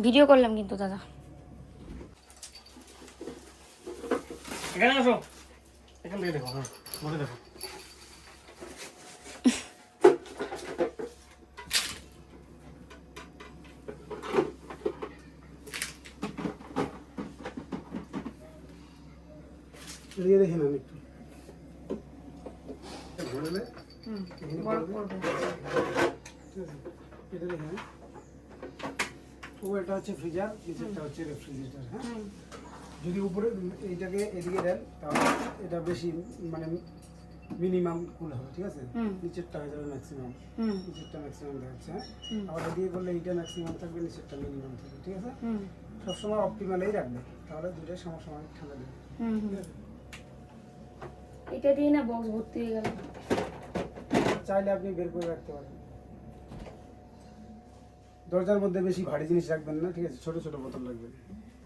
Video করলাম কিন্তু দাদা। এখানে আসো, এখান থেকে দেখো। হ্যাঁ, বসে দেখো। এদিকে দেখে নেন একটু। ঘোরালে বরফ পড়বে। ঠিক আছে, এটা দেখে নেন। ও এটা হচ্ছে ফ্রিজার, নিচেরটা হচ্ছে রেফ্রিজারেটর। হ্যাঁ, যদি উপরে এইটাকে এদিকে দেন তাহলে এটা বেশি মানে মিনিমাম কুল হবে, ঠিক আছে। নিচেরটা হয়ে যাবে ম্যাক্সিমাম, নিচেরটা ম্যাক্সিমাম দেখাচ্ছে। হ্যাঁ, আবার এদিকে করলে এইটা ম্যাক্সিমাম থাকবে, নিচেরটা মিনিমাম থাকবে, ঠিক আছে। সবসময় অপটিমালেই রাখবে, তাহলে দুটোই সমসমান ঠান্ডা দেবে। ঠিক আছে, এটা দিয়ে না বক্স ভর্তি হয়ে গেল। চাইলে আপনি বের করে রাখতে পারেন। দরজার মধ্যে বেশি ভারী জিনিস রাখবেন না, ঠিক আছে। ছোট ছোট বোতল রাখবেন,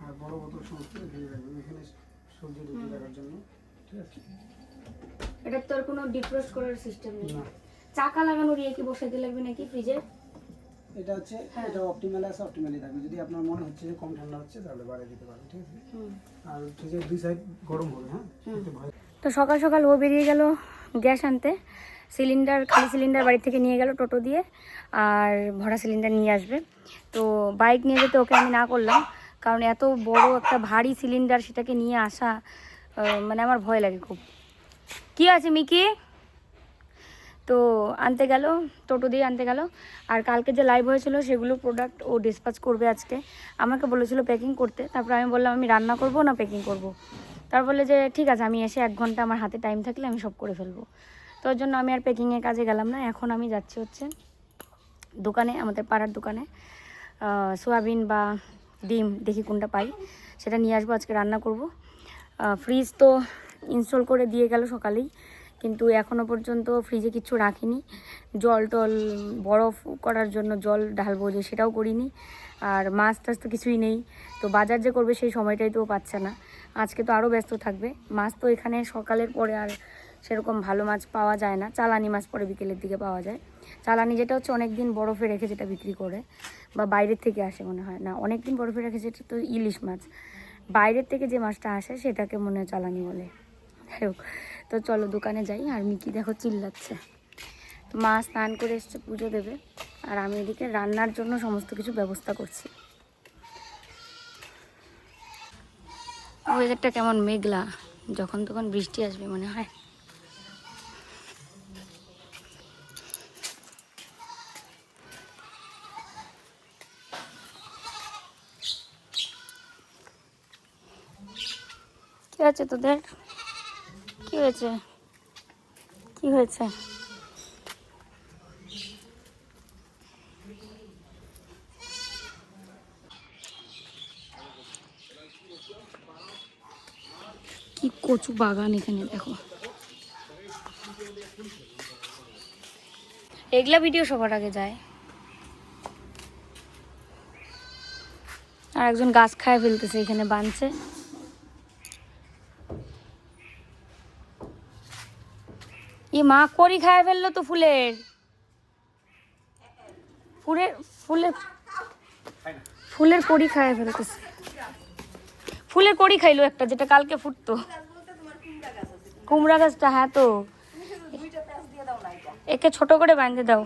আর বড় বোতল সমস্ত এখানে রাখবেন, এখানে সবজি টুবজি রাখার জন্য, ঠিক আছে। এটা তো আর কোনো ডিফ্রস্ট করার সিস্টেম নেই। না, চাকা লাগানোর ইয়ে কি বসাতে লাগবে নাকি ফ্রিজে? এটা হচ্ছে এটা অপটিমালে আছে, অপটিমালি থাকবে। যদি আপনার মনে হচ্ছে যে কম ঠান্ডা হচ্ছে তাহলে বাড়িয়ে দিতে পারেন, ঠিক আছে। আর ফ্রিজের দুই সাইড গরম হবে। হ্যাঁ, এতে ভয়। তো সকাল সকাল ও বেরিয়ে গেল গ্যাস আনতে। সিলিন্ডার, খালি সিলিন্ডার বাড়ি থেকে নিয়ে গেল টোটো দিয়ে, আর ভরা সিলিন্ডার নিয়ে আসবে। তো বাইক নিয়ে যেতে ওকে আমি না করলাম, কারণ এত বড় একটা ভারী সিলিন্ডার সেটাকে নিয়ে আসা মানে আমার ভয় লাগে খুব। কি আছে মিকি? তো আনতে গেল, টোটো দিয়ে আনতে গেল। আর কালকে যে লাইভ হয়েছিল সেগুলো প্রোডাক্ট ও ডিসপ্যাচ করবে আজকে। আমাকে বলেছিল প্যাকিং করতে, তারপর আমি বললাম আমি রান্না করব না প্যাকিং করব। তার বলে যে ঠিক আছে, আমি এসে 1 ঘন্টা আমার হাতে টাইম থাকলে আমি সব করে ফেলবো। তো ওর জন্য আমি আর প্যাকিংয়ের কাজে গেলাম না। এখন আমি যাচ্ছি হচ্ছে দোকানে, আমাদের পাড়ার দোকানে সোয়াবিন বা ডিম দেখি কোনটা পাই, সেটা নিয়ে আসবো, আজকে রান্না করব। ফ্রিজ তো ইনস্টল করে দিয়ে গেল সকালেই, কিন্তু এখনও পর্যন্ত ফ্রিজে কিছু রাখিনি। জল টল বরফ করার জন্য জল ঢালবো, যে সেটাও করিনি। আর মাছ টাছ তো কিছুই নেই, তো বাজার যে করবে সেই সময়টাই তো পাচ্ছে না। আজকে তো আরও ব্যস্ত থাকবে। মাছ তো এখানে সকালের পরে আর সেরকম ভালো মাছ পাওয়া যায় না, চালানি মাছ পরে বিকেলের দিকে পাওয়া যায়। চালানি যেটা হচ্ছে অনেক দিন বরফে রেখে যেটা বিক্রি করে, বা বাইরের থেকে আসে মনে হয়, না অনেক দিন বরফে রেখে যেটা তো ইলিশ মাছ। বাইরের থেকে যে মাছটা আসে সেটাকে মনে হয় চালানি বলে। যাই হোক, তো চলো দোকানে যাই। আর মিকি দেখো চিল্লাচ্ছে। মা স্নান করে এসছে, পুজো দেবে, আর আমি এদিকে রান্নার জন্য সমস্ত কিছু ব্যবস্থা করছি। ওয়েদারটা কেমন মেঘলা, যখন তখন বৃষ্টি আসবে মনে হয়। কি আছে তোদের? কি হয়েছে? কি হয়েছে? কি কচু বাগান এখানে দেখো। এগুলা ভিডিও সবার আগে যায়। আর একজন গাছ খায় ফেলতেছে, এখানে বানছে। ই মা, কড়ি খায় ফেললো তো ফুলের। ফুলের ফুলের ফুলের কড়ি খায় ফেলতেছে। ফুলের কড়ি খাইলো একটা, যেটা কালকে ফুটতো। কুমড়া গাছটা, হ্যাঁ তো একে ছোট করে বাঁধতে দাও।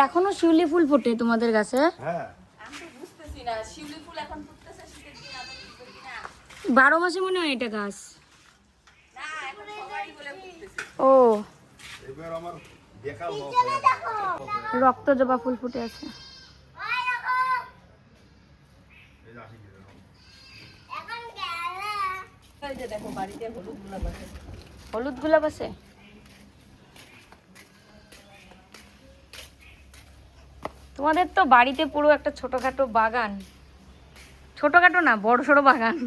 এখনো শিউলি ফুল ফোটে তোমাদের গাছে? হ্যাঁ, 12 মাসে মনে হয় এটা গাছ। ও, এবার আমার দেখা রক্ত জবা ফুল ফুটে আছে। হলুদ গোলাপ আছে? তোমাদের তো বাড়িতে পুরো একটা ছোটখাটো বাগান। ছোটখাটো না, বড় সড়ো বাগান।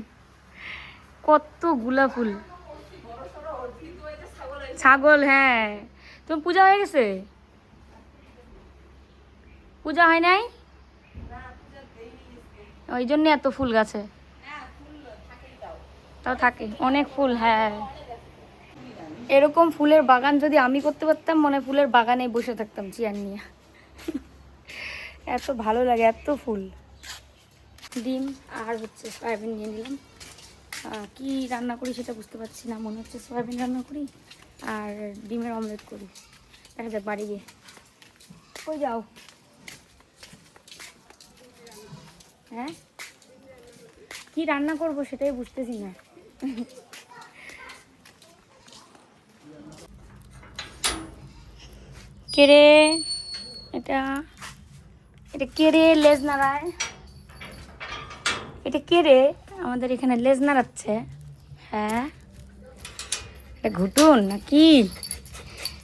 কতগুলা ফুল। ছাগল, হ্যাঁ। তুমি পূজা হয়ে গেছে? পূজা হয় নাই? ওই জন্য এত ফুল গাছে। তাও থাকে অনেক ফুল, হ্যাঁ। এরকম ফুলের বাগান যদি আমি করতে পারতাম, মনে হয় ফুলের বাগানে বসে থাকতাম চেয়ার নিয়ে। এত ভালো লাগে, এত ফুল। ডিম আর হচ্ছে সয়াবিন নিয়ে নিলাম। কি রান্না করি সেটা বুঝতে পারছি না, মনে হচ্ছে সয়াবিন রান্না করি আর ডিমের অমলেট করি, দেখা যাক বাড়ি গিয়ে। কই যাও? হ্যাঁ, কি রান্না করব সেটাই বুঝতেছি না। কে রে এটা? এটা কে রে লেজ নাড়ায়? এটা কে রে আমাদের এখানে লেজ নাড়াচ্ছে? হ্যাঁ, এটা ঘুটুন নাকি?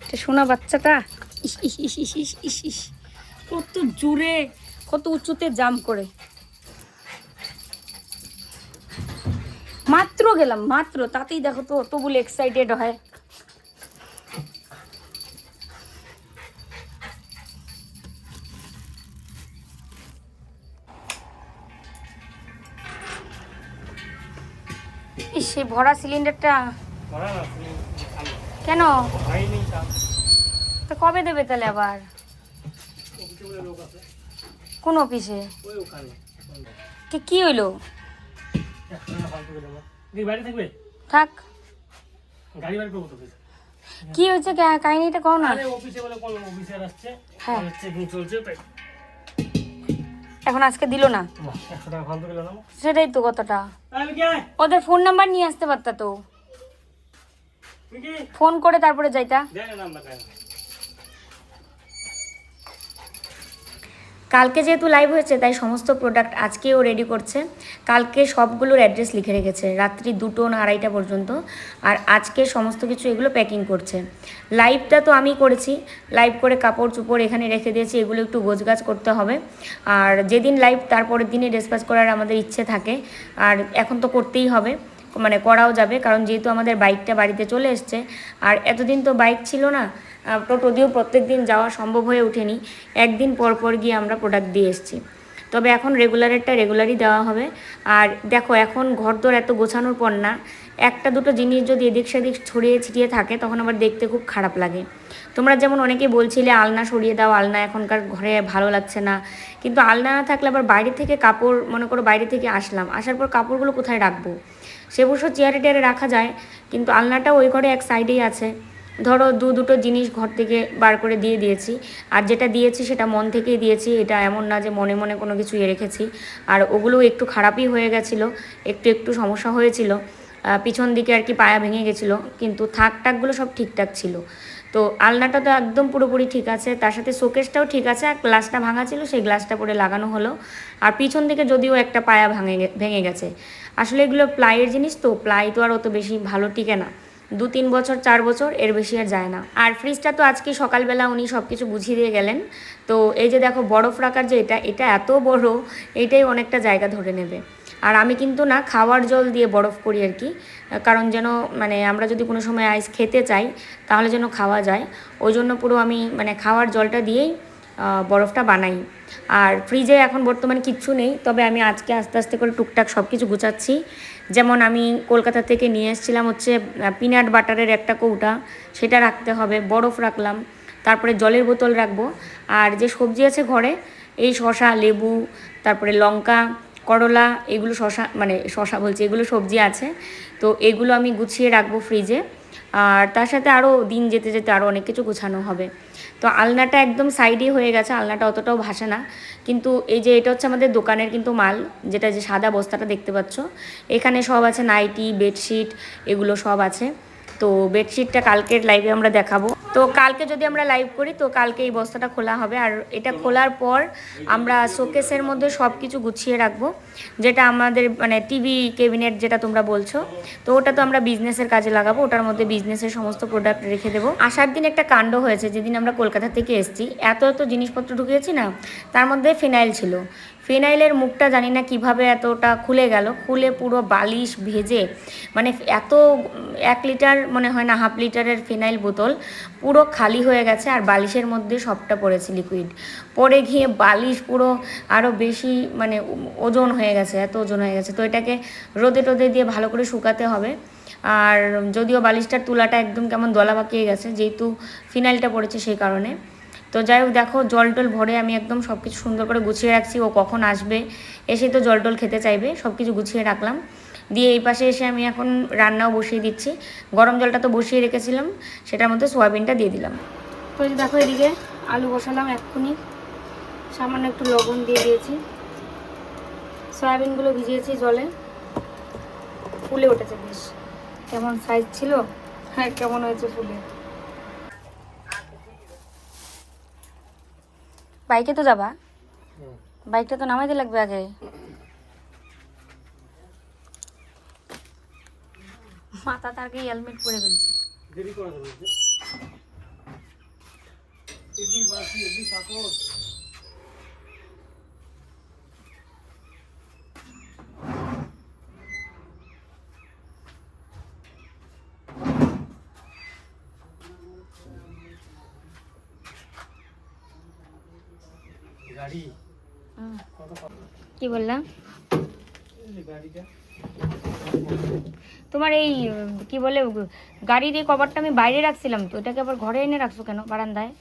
এটা শোনা বাচ্চাটা, ইস ইস ইস ইস ইস ইস ইস, কত জোরে কত উঁচুতে জাম্প করে। মাত্র গেলাম, মাত্র, তাতেই দেখো তো তো বলে এক্সাইটেড হয়। ইস, সেই ভরা সিলিন্ডারটা কেন? তো কবে দেবে তাহলে আবার? কোন অফিসে? কি হইলো? থাক, কি হয়েছে কাহিনীটা কও না। হ্যাঁ, এখন আজকে দিল না, সেটাই তো কথাটা। ওদের ফোন নাম্বার নিয়ে আসতে পারতা তো, ফোন করে তারপরে যাইতা। কালকে যেহেতু লাইভ হয়েছে তাই সমস্ত প্রোডাক্ট আজকেও রেডি করছে। কালকে সবগুলোর অ্যাড্রেস লিখে রেখেছে রাত্রি 2টো না 2:30টা পর্যন্ত, আর আজকে সমস্ত কিছু এগুলো প্যাকিং করছে। লাইভটা তো আমি করেছি, লাইভ করে কাপড় চোপড় এখানে রেখে দিয়েছি, এগুলো একটু গোছগাছ করতে হবে। আর যেদিন লাইভ তারপরের দিনে ডিসপ্যাচ করার আমাদের ইচ্ছে থাকে, আর এখন তো করতেই হবে, মানে করাও যাবে, কারণ যেহেতু আমাদের বাইকটা বাড়িতে চলে এসছে। আর এতদিন তো বাইক ছিল না, টোটো দিয়েও প্রত্যেক দিন যাওয়া সম্ভব হয়ে ওঠেনি, একদিন পর পর গিয়ে আমরা প্রোডাক্ট দিয়ে এসেছি। তবে এখন রেগুলারেরটা রেগুলারই দেওয়া হবে। আর দেখো এখন ঘরদোর এত গোছানোর পর না, একটা দুটো জিনিস যদি এদিক সেদিক ছড়িয়ে ছিটিয়ে থাকে তখন আবার দেখতে খুব খারাপ লাগে। তোমরা যেমন অনেকে বলছিলে আলনা সরিয়ে দাও, আলনা এখনকার ঘরে ভালো লাগছে না, কিন্তু আলনা না থাকলে আবার বাইরে থেকে কাপড়, মনে করো বাইরে থেকে আসলাম, আসার পর কাপড়গুলো কোথায় রাখবো? সে অবশ্য চেয়ারে টেয়ারে রাখা যায়, কিন্তু আলনাটা ওই ঘরে এক সাইডেই আছে। ধরো দুটো জিনিস ঘর থেকে বার করে দিয়ে দিয়েছি, আর যেটা দিয়েছি সেটা মন থেকেই দিয়েছি, এটা এমন না যে মনে মনে কোনো কিছু রেখেছি। আর ওগুলো একটু খারাপই হয়ে গেছিলো, একটু সমস্যা হয়েছিল, পিছন দিকে আর কি পায়া ভেঙে গেছিলো, কিন্তু থাক টাকগুলো সব ঠিকঠাক ছিল। তো আলনাটা তো একদম পুরোপুরি ঠিক আছে, তার সাথে শোকেসটাও ঠিক আছে, আর গ্লাসটা ভাঙা ছিল সেই গ্লাসটা পরে লাগানো হলো। আর পিছন দিকে যদিও একটা পায়া ভেঙে গেছে, আসলে এগুলো প্লাইয়ের জিনিস তো, প্লাই তো আর অত বেশি ভালো টিকে না, 2-3 বছর 4 বছর এর বেশি আর যায় না। আর ফ্রিজটা তো আজকে সকালবেলা উনি সব কিছু বুঝিয়ে দিয়ে গেলেন। তো এই যে দেখো বরফ রাখার যে এটা এত বড়, এইটাই অনেকটা জায়গা ধরে নেবে। আর আমি কিন্তু না খাওয়ার জল দিয়ে বরফ করি আর কি, কারণ যেন মানে আমরা যদি কোনো সময় আইস খেতে চাই তাহলে যেন খাওয়া যায়, ওই জন্য পুরো আমি মানে খাওয়ার জলটা দিয়েই বরফটা বানাই। আর ফ্রিজে এখন বর্তমানে কিচ্ছু নেই, তবে আমি আজকে আস্তে আস্তে করে টুকটাক সব কিছু গুছাচ্ছি। যেমন আমি কলকাতা থেকে নিয়ে এসেছিলাম হচ্ছে পিনাট বাটারের একটা কৌটা, সেটা রাখতে হবে, বরফ রাখলাম, তারপরে জলের বোতল রাখবো। আর যে সবজি আছে ঘরে, এই শসা, লেবু, তারপরে লঙ্কা, করলা, এগুলো শসা বলছি, এগুলো সবজি আছে, তো এগুলো আমি গুছিয়ে রাখবো ফ্রিজে। আর তার সাথে আরও দিন যেতে যেতে আরও অনেক কিছু গোছানো হবে। তো আলনাটা একদম সাইডে হয়ে গেছে, আলনাটা অতটাও ভাসে না, কিন্তু এই যে এটা হচ্ছে আমাদের দোকানের কিন্তু মাল, যেটা যে সাদা বস্তাটা দেখতে পাচ্ছ, এখানে সব আছে, নাইটি, বেডশিট, এগুলো সব আছে। তো বেডশিটটা কালকের লাইভে আমরা দেখাবো। তো কালকে যদি আমরা লাইভ করি তো কালকে এই বস্তাটা খোলা হবে, আর এটা খোলার পর আমরা শোকেসের মধ্যে সব কিছু গুছিয়ে রাখবো, যেটা আমাদের মানে টিভি ক্যাবিনেট যেটা তোমরা বলছো, তো ওটা তো আমরা বিজনেসের কাজে লাগাবো, ওটার মধ্যে বিজনেসের সমস্ত প্রোডাক্ট রেখে দেবো। আসার দিন একটা কাণ্ড হয়েছে, যেদিন আমরা কলকাতা থেকে এসেছি এত জিনিসপত্র ঢুকিয়েছি না, তার মধ্যে ফিনাইল ছিল, ফিনাইলের মুখটা জানি না কিভাবে এতটা খুলে গেল, খুলে পুরো বালিশ ভেজে, মানে এত 1 লিটার মনে হয় না, হাফ লিটারের ফিনাইল বোতল পুরো খালি হয়ে গেছে, আর বালিশের মধ্যে সবটা পড়েছে লিকুইড, পড়ে গিয়ে বালিশ পুরো আরও বেশি মানে ওজন হয়ে গেছে, এত ওজন হয়ে গেছে। তো এটাকে রোদে টোদে দিয়ে ভালো করে শুকাতে হবে। আর যদিও বালিশটার তুলাটা একদম কেমন দলা পাকিয়ে গেছে, যেহেতু ফিনাইলটা পড়েছে সেই কারণে। তো যাই হোক দেখো জল টল ভরে আমি একদম সব কিছু সুন্দর করে গুছিয়ে রাখছি, ও কখন আসবে এসে তো জল টল খেতে চাইবে, সব কিছু গুছিয়ে রাখলাম। দিয়ে এই পাশে এসে আমি এখন রান্নাও বসিয়ে দিচ্ছি। গরম জলটা তো বসিয়ে রেখেছিলাম, সেটার মধ্যে সোয়াবিনটা দিয়ে দিলাম। তো এই দেখো এদিকে আলু বসালাম এক্ষুনি, সামান্য একটু লবণ দিয়ে দিয়েছি, সয়াবিনগুলো ভিজিয়েছি জলে, ফুলে উঠেছে বেশ। কেমন সাইজ ছিল, হ্যাঁ কেমন হয়েছে ফুলে। বাইকে তো যাবা, বাইকটা তো নামাইতে লাগবে আগে। মাথা তার আগে হেলমেট পরে ফেলছে। দেরি করা যাবে না। এদি বাসি এদি কাপড় গাড়ি কি বললাম, এই গাড়িটা তোমার এই কি বলে গাড়ির এই কভারটা আমি বাইরে রাখছিলাম, তো এটাকে আবার ঘরে এনে রাখছো কেন বারান্দায়?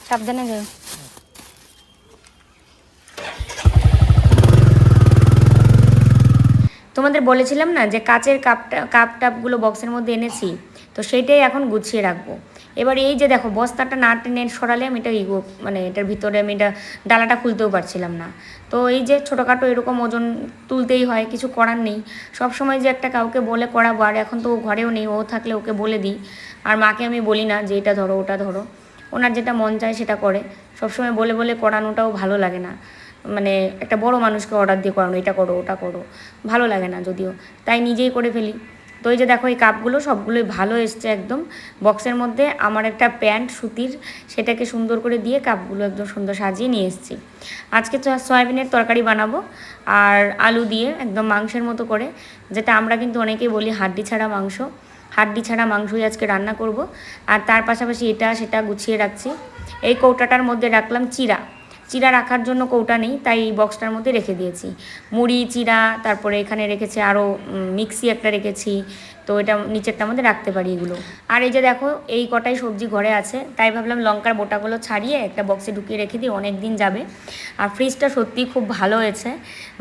সাবধানে যাও। তোমাদের বলেছিলাম না যে কাচের কাপ টাপগুলো বক্সের মধ্যে এনেছি, তো সেইটাই এখন গুছিয়ে রাখবো। এবার এই যে দেখো বস্তাটা না টেনে সরালে আমি এটা মানে এটার ভিতরে আমি এটা ডালাটা খুলতেও পারছিলাম না। তো এই যে ছোটোখাটো এরকম ওজন তুলতেই হয়, কিছু করার নেই। সব সময় যে একটা কাউকে বলে করাবো, আর এখন তো ও ঘরেও নেই, ও থাকলে ওকে বলে দিই। আর মাকে আমি বলি না যে এটা ধরো ওটা ধরো, ওনার যেটা মন চায় সেটা করে। সবসময় বলে বলে করানোটাও ভালো লাগে না, মানে একটা বড় মানুষকে অর্ডার দিয়ে করানো, এটা করো ওটা করো, ভালো লাগে না যদিও, তাই নিজেই করে ফেলি। তো এই যে দেখো এই কাপগুলো সবগুলোই ভালো এসছে একদম বক্সের মধ্যে। আমার একটা প্যান্ট সুতির, সেটাকে সুন্দর করে দিয়ে কাপগুলো একদম সুন্দর সাজিয়ে নিয়ে এসেছি। আজকে সয়াবিনের তরকারি বানাবো, আর আলু দিয়ে একদম মাংসের মতো করে, যেটা আমরা কিন্তু অনেকেই বলি হাড্ডি ছাড়া মাংস। হাড্ডি ছাড়া মাংসই আজকে রান্না করব। আর তার পাশাপাশি এটা সেটা গুছিয়ে রাখছি। এই কৌটাটার মধ্যে রাখলাম চিড়া, চিড়া রাখার জন্য কৌটা নেই, তাই এই বক্সটার মধ্যে রেখে দিয়েছি মুড়ি চিড়া। তারপরে এখানে রেখেছি আরও মিক্সি একটা রেখেছি, তো এটা নিচেরটার মধ্যে রাখতে পারি এগুলো। আর এই যে দেখো এই কটাই সবজি ঘরে আছে, তাই ভাবলাম লঙ্কার বোটাগুলো ছাড়িয়ে একটা বক্সে ঢুকিয়ে রেখে দিই, অনেক দিন যাবে। আর ফ্রিজটা সত্যিই খুব ভালো হয়েছে,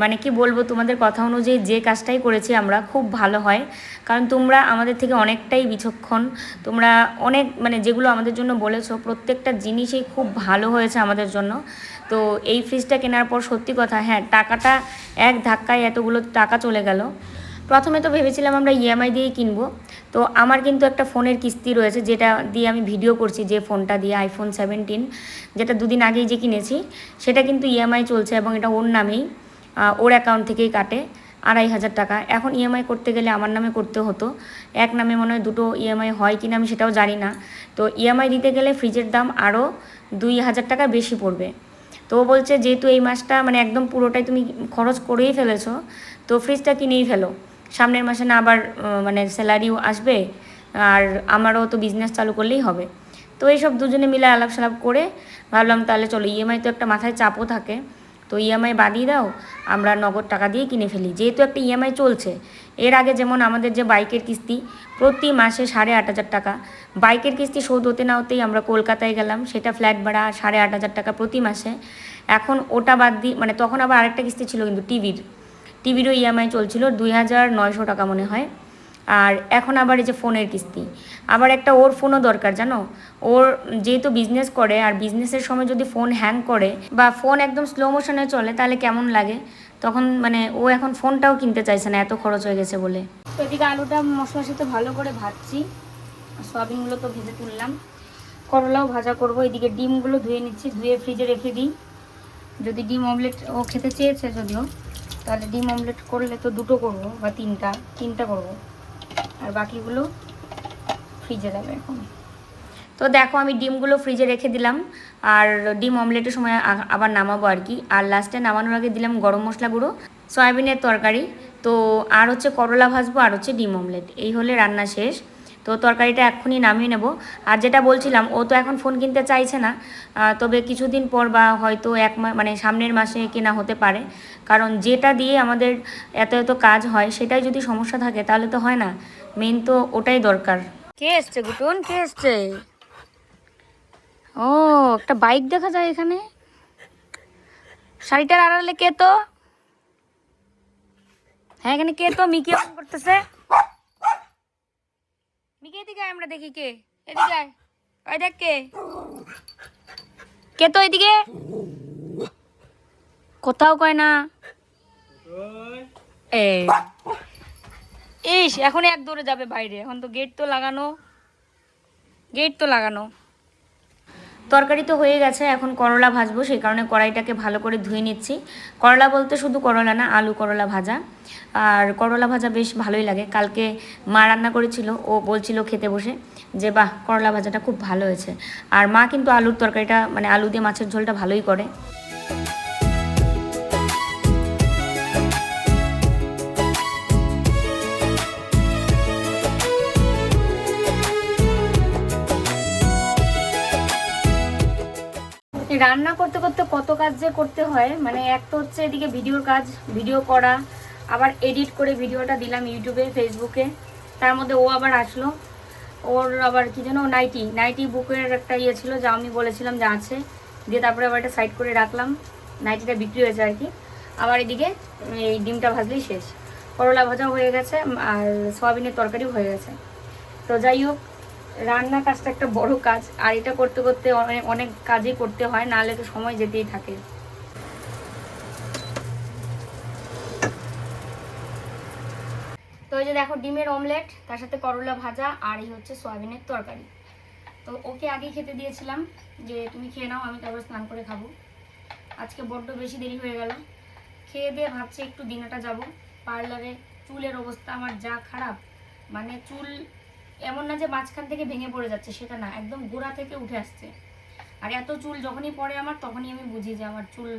মানে কি বলবো, তোমাদের কথা অনুযায়ী যে কাজটাই করেছি আমরা খুব ভালো হয়। কারণ তোমরা আমাদের থেকে অনেকটাই বিচক্ষণ, তোমরা অনেক মানে যেগুলো আমাদের জন্য বলেছো প্রত্যেকটা জিনিসই খুব ভালো হয়েছে আমাদের জন্য। তো এই ফ্রিজটা কেনার পর সত্যি কথা, হ্যাঁ টাকাটা এক ধাক্কায় এতগুলো টাকা চলে গেল। প্রথমে তো ভেবেছিলাম আমরা ইএমআই দিয়েই কিনবো, তো আমার কিন্তু একটা ফোনের কিস্তি রয়েছে যেটা দিয়ে আমি ভিডিও করছি, যে ফোনটা দিয়ে আইফোন 17, যেটা দুদিন আগেই যে কিনেছি, সেটা কিন্তু ইএমআই চলছে এবং এটা ওর নামেই, ওর অ্যাকাউন্ট থেকেই কাটে 2500 টাকা। এখন ইএমআই করতে গেলে আমার নামে করতে হতো, এক নামে মনে হয় দুটো ইএমআই হয় কিনা আমি সেটাও জানি না। তো ইএমআই দিতে গেলে ফ্রিজের দাম আরও 2000 টাকা বেশি পড়বে। তো ও বলছে যেহেতু এই মাসটা মানে একদম পুরোটাই তুমি খরচ করেই ফেলেছো, তো ফ্রিজটা কিনেই ফেলো, সামনের মাসে না আবার মানে স্যালারিও আসবে, আর আমারও তো বিজনেস চালু করলেই হবে। তো এইসব দুজনে মিলে আলাপ সালাপ করে ভাবলাম তাহলে চলো, ইএমআই তো একটা মাথায় চাপও থাকে, তো ইএমআই বাদিয়ে দাও, আমরা নগদ টাকা দিয়ে কিনে ফেলি, যেহেতু একটা ইএমআই চলছে। এর আগে যেমন আমাদের যে বাইকের কিস্তি প্রতি মাসে 8500 টাকা, বাইকের কিস্তি শোধ হতে না হতেই আমরা কলকাতায় গেলাম, সেটা ফ্ল্যাট ভাড়া 8500 টাকা প্রতি মাসে। এখন ওটা বাদ দিই, মানে তখন আবার আরেকটা কিস্তি ছিল কিন্তু টিভিরও ইএমআই চলছিল 2900 টাকা মনে হয়। আর এখন আবার এই যে ফোনের কিস্তি, আবার একটা ওর ফোনও দরকার জানো, ওর যেহেতু বিজনেস করে, আর বিজনেসের সময় যদি ফোন হ্যাং করে বা ফোন একদম স্লো মোশনে চলে তাহলে কেমন লাগে, তখন মানে ও এখন ফোনটাও কিনতে চাইছে না, এত খরচ হয়ে গেছে বলে। তো এদিকে আলুটা মশলার সাথে ভালো করে ভাজছি, সয়াবিনগুলো তো ভেজে তুললাম, করলাও ভাজা করব। এদিকে ডিমগুলো ধুয়ে নিচ্ছি, ধুয়ে ফ্রিজে রেখে দিই, যদি ডিম অমলেট ও খেতে চেয়েছে যদিও, তাহলে ডিম অমলেট করলে তো দুটো করব বা তিনটা করব, আর বাকিগুলো ফ্রিজে যাবে এখন। তো দেখো আমি ডিমগুলো ফ্রিজে রেখে দিলাম, আর ডিম অমলেটের সময় আবার নামাবো আর কি। আর লাস্টে নামানোর আগে দিলাম গরম মশলা গুঁড়ো, সয়াবিনের তরকারি, তো আর হচ্ছে করলা ভাজবো, আর হচ্ছে ডিম অমলেট, এই হলে রান্না শেষ। তো তরকারিটা এক্ষুনি নামিয়ে নেব। আর যেটা বলছিলাম, ও তো এখন ফোন কিনতে চাইছে না, তবে কিছুদিন পর বা হয়তো মানে সামনের মাসে কেনা হতে পারে। কারণ যেটা দিয়ে আমাদের এত এত কাজ হয় সেটাই যদি সমস্যা থাকে তাহলে তো হয় না, মেন তো ওটাই দরকার। কে এসছে গুটুন, কে এসছে? ও, একটা বাইক দেখা যায় এখানে। শাড়িটার আড়ালে কে তো? হ্যাঁ, এখানে কে তো? মিকি অন করতেছে। মিকি এদিকে আয়, আমরা দেখি কে। এদিকে আয়, ওই দেখ কে কে তো এদিকে। কোথাও কয় না। এই ইস, এখন এক দৌড়ে যাবে বাইরে, এখন তো গেট তো লাগানো, গেট তো লাগানো। তরকারি তো হয়ে গেছে, এখন করলা ভাজবো, সেই কারণে কড়াইটাকে ভালো করে ধুয়ে নিচ্ছি। করলা বলতে শুধু করলা না, আলু করলা ভাজা। আর করলা ভাজা বেশ ভালোই লাগে। কালকে মা রান্না করেছিল, ও বলছিল খেতে বসে যে বাহ, করলা ভাজাটা খুব ভালো হয়েছে। আর মা কিন্তু আলুর তরকারিটা মানে আলু দিয়ে মাছের ঝোলটা ভালোই করে। রান্না করতে করতে কত কাজ যে করতে হয়, মানে এক তো হচ্ছে এদিকে ভিডিওর কাজ, ভিডিও করা, আবার এডিট করে ভিডিওটা দিলাম ইউটিউবে ফেসবুকে, তার মধ্যে ও আবার আসলো, ওর আবার কি যেন নাইটি নাইটি বুকের একটা ইয়ে ছিল যা আমি বলেছিলাম যে আছে, দিয়ে তারপরে আবার একটা সাইড করে রাখলাম, নাইটিটা বিক্রি হয়েছে আর কি। আবার এদিকে এই ডিমটা ভাজলেই শেষ, করলা ভাজাও হয়ে গেছে আর সয়াবিনের তরকারিও হয়ে গেছে। তো যাই হোক, রান্না কাজটা একটা বড় কাজ, আর এটা করতে করতে অনেক অনেক কাজই করতে হয়, নাহলে তো সময় যেতেই থাকে। তো এই যে দেখো, ডিমের অমলেট, তার সাথে করলা ভাজা, আর এই হচ্ছে সয়াবিনের তরকারি। তো ওকে আগেই খেতে দিয়েছিলাম যে তুমি খেয়ে নাও, আমি তারপর স্নান করে খাবো। আজকে বড্ড বেশি দেরি হয়ে গেল, খেয়ে দিয়ে ভাবছি একটু দিনাটা যাব পার্লারে। চুলের অবস্থা আমার যা খারাপ, মানে চুল এমন না যে মাঝখান থেকে ভেঙে পড়ে যাচ্ছে, সেটা না, একদম গোড়া থেকে উঠে আসছে। আর এত চুল যখনই পড়ে আমার, তখনই আমি বুঝি যে আমার চুল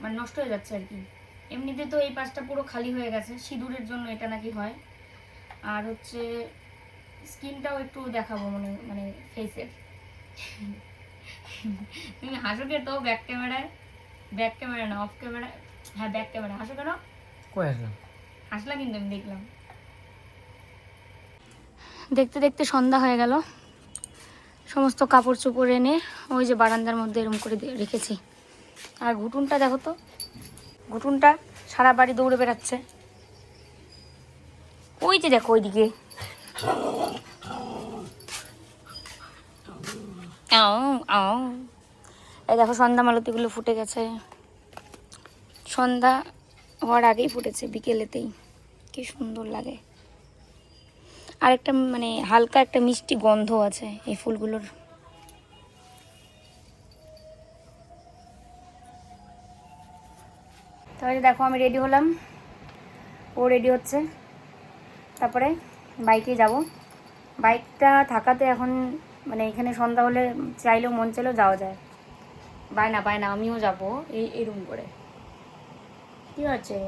মানে নষ্ট হয়ে যাচ্ছে আর কি। এমনিতে তো এই পাশটা পুরো খালি হয়ে গেছে, সিঁদুরের জন্য এটা নাকি হয়। আর হচ্ছে স্কিনটাও একটু দেখাবো মানে মানে ফেসের। তুমি হাসো কে তো ব্যাক ক্যামেরায়? ব্যাক ক্যামেরা না, অফ ক্যামেরা। হ্যাঁ, ব্যাক ক্যামেরা। হাসো কেন? কই আসলাম? হাসলা কিন্তু আমি দেখলাম। দেখতে দেখতে সন্ধ্যা হয়ে গেল, সমস্ত কাপড় চোপড় এনে ওই যে বারান্দার মধ্যে এরম করে রেখেছি। আর ঘুটুনটা দেখো তো, ঘুটুনটা সারা বাড়ি দৌড়ে বেড়াচ্ছে। ওই যে দেখো ওইদিকে, এই দেখো সন্ধ্যা মালতিগুলো ফুটে গেছে, সন্ধ্যা হওয়ার আগেই ফুটেছে, বিকেলেতেই, কি সুন্দর লাগে। আর একটা মানে হালকা একটা মিষ্টি গন্ধ আছে এই ফুলগুলোর। তাহলে দেখো আমি রেডি হলাম, ও রেডি হচ্ছে, তারপরে বাইকে যাব। বাইকটা থাকাতে এখন মানে এখানে সন্ধ্যা হলে চাইলেও মন চাইলেও যাওয়া যায়। বায়না বায়না, আমিও যাব এই রুম করে। কি আছে,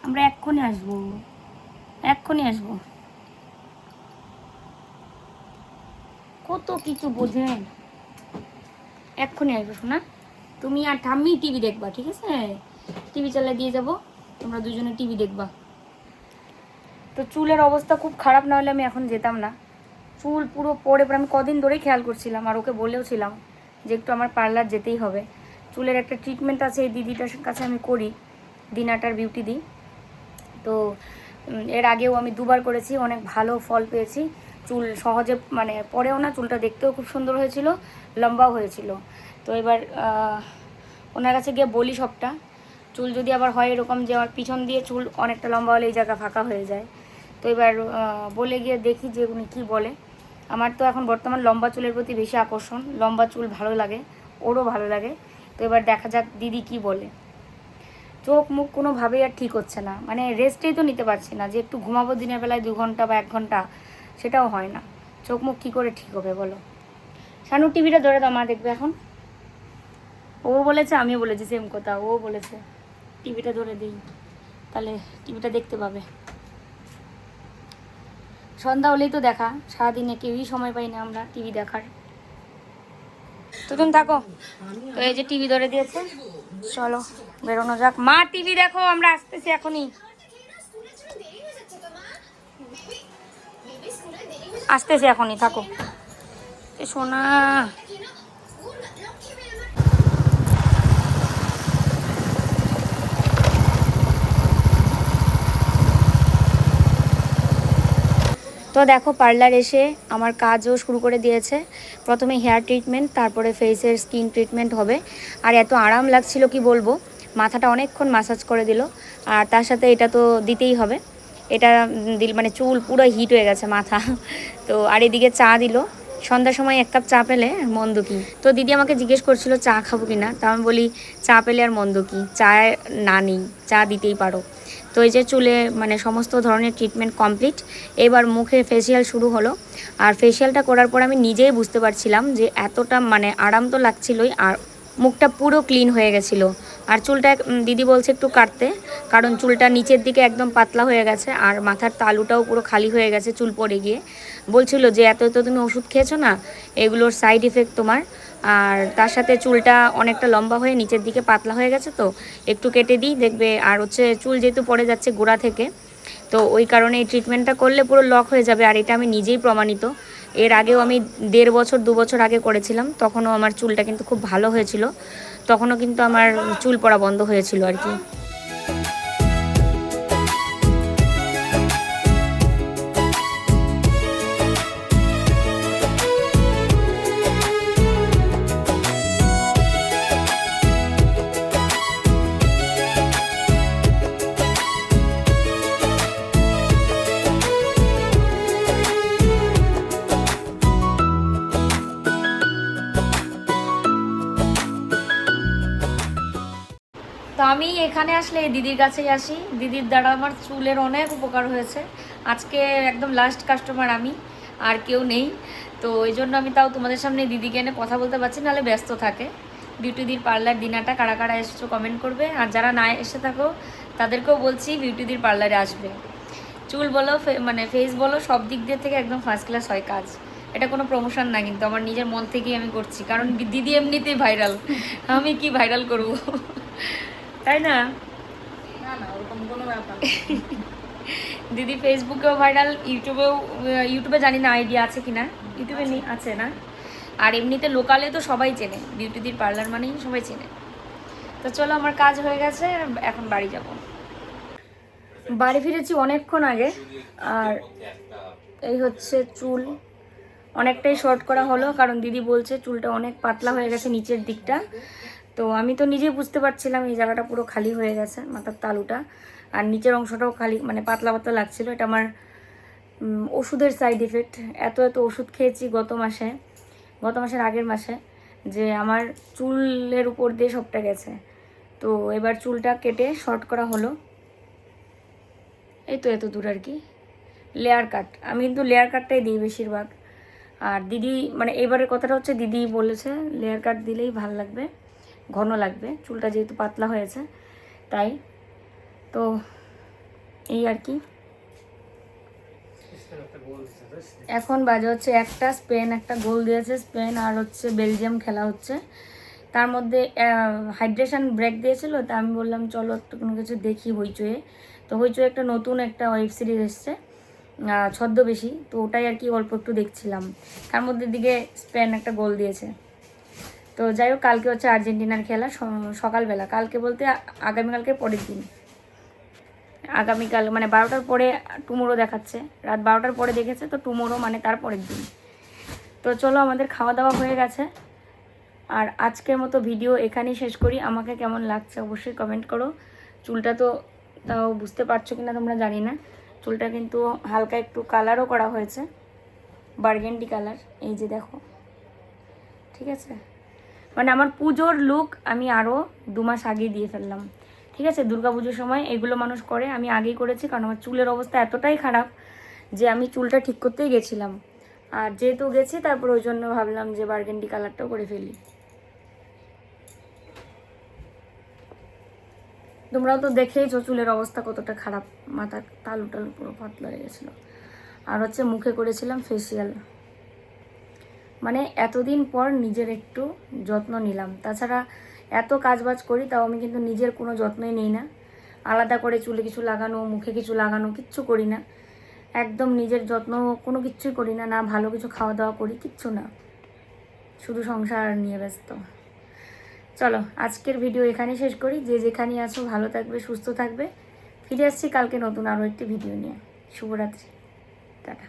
আমরা এক্ষুনি আসবো, এক্ষুনি আসবো। কত কিছু বোঝেন, এক্ষুনি আসবো শোনা। তুমি আর ঠাম্মি টিভি দেখবা, ঠিক আছে? টিভি চালিয়ে দিয়ে যাব, তোমরা দুজনে টিভি দেখবা। তো চুলের অবস্থা খুব খারাপ, না হলে আমি এখন যেতাম না। চুল পুরো পড়ে পড়ে, আমি কদিন ধরেই খেয়াল করছিলাম, আর ওকে বলেও ছিলাম যে একটু আমার পার্লার যেতেই হবে। চুলের একটা ট্রিটমেন্ট আছে, এই দিদিটার কাছে আমি করি, দিনাটার বিউটি দিই। তো এর আগেও আমি দুবার করেছি, অনেক ভালো ফল পেয়েছি। চুল সহজে মানে পড়েও না, চুলটা দেখতেও খুব সুন্দর হয়েছিল, লম্বাও হয়েছিল। তো এবার ওনার কাছে গিয়ে বলি সবটা। চুল যদি আবার হয় এরকম যে আমার পিছন দিয়ে চুল অনেকটা লম্বা হলে এই জায়গা ফাঁকা হয়ে যায়, তো এবার বলে গিয়ে দেখি যে উনি কী বলে। আমার তো এখন বর্তমান লম্বা চুলের প্রতি বেশি আকর্ষণ, লম্বা চুল ভালো লাগে, ওরও ভালো লাগে। তো এবার দেখা যাক দিদি কি বলে। চোখ মুখ কোনোভাবেই আর ঠিক হচ্ছে না, মানে রেস্টেই তো নিতে পারছি না, যে একটু ঘুমাবো দিনের বেলায় 2 ঘন্টা বা 1 ঘন্টা, সেটাও হয় না। চোখ মুখ কী করে ঠিক হবে বলো? শানু টিভিটা ধরে দাও, মা দেখবে এখন। ও বলেছে, আমিও বলেছি সেম কথা, ও বলেছে টিভিটা ধরে দিই, তাহলে টিভিটা দেখতে পাবে। সন্ধ্যা হলেই তো দেখা, সারাদিনে কেউই সময় পাই না আমরা টিভি দেখার। তো তুমি থাকো। তো এই যে টিভি ধরে দিয়েছে, চলো বেরোনো যাক। মা টিভি দেখো, আমরা আসতেছি এখনই, আসতেছি এখনই, থাকো। এ সোনা, তো দেখো পার্লার এসে আমার কাজও শুরু করে দিয়েছে। প্রথমে হেয়ার ট্রিটমেন্ট, তারপরে ফেসের স্কিন ট্রিটমেন্ট হবে। আর এত আরাম লাগছিল কি বলবো, মাথাটা অনেকক্ষণ ম্যাসাজ করে দিল। আর তার সাথে এটা তো দিতেই হবে, এটা দিল মানে চুল পুরো হিট হয়ে গেছে মাথা। তো আর এদিকে চা দিল, সন্ধ্যার সময় 1 কাপ চা পেলে মন্দ কি। তো দিদি আমাকে জিজ্ঞেস করছিল চা খাবো কি না, তা আমি বলি চা পেলে আর মন্দ কি, চা না নেই, চা দিতেই পারো। তো এই যে চুলে মানে সমস্ত ধরনের ট্রিটমেন্ট কমপ্লিট, এবার মুখে ফেসিয়াল শুরু হলো। আর ফেসিয়ালটা করার পর আমি নিজেই বুঝতে পারছিলাম যে এতটা মানে আরাম তো লাগছিলই, আর মুখটা পুরো ক্লিন হয়ে গেছিলো। আর চুলটা দিদি বলছে একটু কাটতে, কারণ চুলটা নিচের দিকে একদম পাতলা হয়ে গেছে, আর মাথার তালুটাও পুরো খালি হয়ে গেছে চুল পড়ে গিয়ে। বলছিল যে এত তুমি ওষুধ খেয়েছো না, এগুলোর সাইড ইফেক্ট তোমার। আর তার সাথে চুলটা অনেকটা লম্বা হয়ে নিচের দিকে পাতলা হয়ে গেছে, তো একটু কেটে দিই দেখবে। আর হচ্ছে চুল যেহেতু পড়ে যাচ্ছে গোড়া থেকে, তো ওই কারণে এই ট্রিটমেন্টটা করলে পুরো লক হয়ে যাবে। আর এটা আমি নিজেই প্রমাণিত, এর আগেও আমি 1.5 বছর 2 বছর আগে করেছিলাম, তখনও আমার চুলটা কিন্তু খুব ভালো হয়েছিল, তখনও কিন্তু আমার চুল পড়া বন্ধ হয়েছিল আর কি। তো আমি এখানে আসলে এই দিদির কাছেই আসি, দিদির দ্বারা আমার চুলের অনেক উপকার হয়েছে। আজকে একদম লাস্ট কাস্টমার আমি, আর কেউ নেই। তো এই জন্য আমি তাও তোমাদের সামনে দিদিকে এনে কথা বলতে পারছি, নাহলে ব্যস্ত থাকে। বিউটিদির পার্লার দিনাটা কারা কারা এসেছো কমেন্ট করবে, আর যারা না এসে থাকো তাদেরকেও বলছি বিউটিদির পার্লারে আসবে। চুল বলো মানে ফেস বলো, সব দিক দিয়ে থেকে একদম ফার্স্ট ক্লাস হয় কাজ। এটা কোনো প্রমোশন না, কিন্তু আমার নিজের মন থেকেই আমি করছি, কারণ দিদি এমনিতেই ভাইরাল, আমি কি ভাইরাল করবো, তাই না? দিদি ফেসবুকেও ভাইরাল, ইউটিউবে জানি না আইডিয়া আছে কিনা, ইউটিউবে আছে না। আর এমনিতে লোকালে তো সবাই চেনে, বিউটিদির পার্লার মানেই সবাই চেনে। তো চলো আমার কাজ হয়ে গেছে, এখন বাড়ি যাব। বাড়ি ফিরেছি অনেকক্ষণ আগে। আর এই হচ্ছে চুল, অনেকটাই শর্ট করা হলো, কারণ দিদি বলছে চুলটা অনেক পাতলা হয়ে গেছে নিচের দিকটা। তো আমি তো নিজেই বুঝতে পারছিলাম এই জায়গাটা পুরো খালি হয়ে গেছে, মাথার তালুটা, আর নিচের অংশটাও খালি, মানে পাতলা পাতলা লাগছিল। এটা আমার ওষুধের সাইড ইফেক্ট। এত ওষুধ খেয়েছি গত মাসের আগের মাসে, যে আমার চুলের উপর দিয়ে সবটা গেছে। তো এবার চুলটা কেটে শর্ট করা হলো, এই তো এত দূর আর কি। লেয়ার কাট, আমি কিন্তু লেয়ার কাটটাই দিই বেশিরভাগ। আর দিদি মানে এবারের কথাটা হচ্ছে দিদি বলেছে লেয়ার কাট দিলেই ভাল লাগবে, ঘন লাগবে, চুলটা যেহেতু পাতলা হয়েছে তাই। তো এই আর কি। এখন বাজে হচ্ছে 1টা, স্পেন একটা গোল দিয়েছে, স্পেন আর হচ্ছে বেলজিয়াম খেলা হচ্ছে। তার মধ্যে হাইড্রেশন ব্রেক দিয়েছিল, তা আমি বললাম চলো একটু কোনো কিছু দেখি হইচয়ে। তো হইচয়ে একটা নতুন একটা ওয়েব সিরিজ এসছে ছদ্মবেশী, তো ওটাই আর কি অল্প একটু দেখছিলাম। তার মধ্যে দিকে স্পেন একটা গোল দিয়েছে। তো যাই হোক, কালকে হচ্ছে আর্জেন্টিনার খেলা সকালবেলা, কালকে বলতে আগামীকালকে পরের দিন। আগামীকাল মানে 12টার পরে টুমোরো দেখাচ্ছে, রাত 12টার পরে দেখেছে, তো টুমোরো মানে তার পরের দিন। তো চলো আমাদের খাওয়া দাওয়া হয়ে গেছে, আর আজকের মতো ভিডিও এখানেই শেষ করি। আমাকে কেমন লাগছে অবশ্যই কমেন্ট করো। চুলটা তো তাও বুঝতে পারছো কিনা তোমরা জানি না, চুলটা কিন্তু হালকা একটু কালারও করা হয়েছে, বার্গেন্ডি কালার, এই যে দেখো, ঠিক আছে। মানে আমার পুজোর লুক আমি আরও 2 মাস আগেই দিয়ে ফেললাম, ঠিক আছে। দুর্গাপুজোর সময় এগুলো মানুষ করে, আমি আগেই করেছি, কারণ আমার চুলের অবস্থা এতটাই খারাপ যে আমি চুলটা ঠিক করতেই গেছিলাম। আর যেহেতু গেছি, তারপর ওই জন্য ভাবলাম যে বার্গেন্ডি কালারটাও করে ফেলি। তোমরাও তো দেখেইছো চুলের অবস্থা কতটা খারাপ, মাথার তালু পুরো পাতলা হয়ে গেছিলো। আর হচ্ছে মুখে করেছিলাম ফেসিয়াল। মানে এতদিন পর নিজের একটু যত্ন নিলাম। তাছাড়া এত কাজবাজ করি, তাও আমি কিন্তু নিজের কোনো যত্নই নিই না। আলাদা করে চুলে কিছু লাগানো, মুখে কিছু লাগানো কিচ্ছু করি না। একদম নিজের যত্ন কোনো কিচ্ছুই করি না, না ভালো কিছু খাওয়া দাওয়া করি, কিচ্ছু না, শুধু সংসার নিয়ে ব্যস্ত। চলো আজকের ভিডিও এখানেই শেষ করি। যে যেখানে আছো ভালো থাকবে, সুস্থ থাকবে। ফিরে আসছি কালকে নতুন আরও একটি ভিডিও নিয়ে। শুভরাত্রি, টাটা।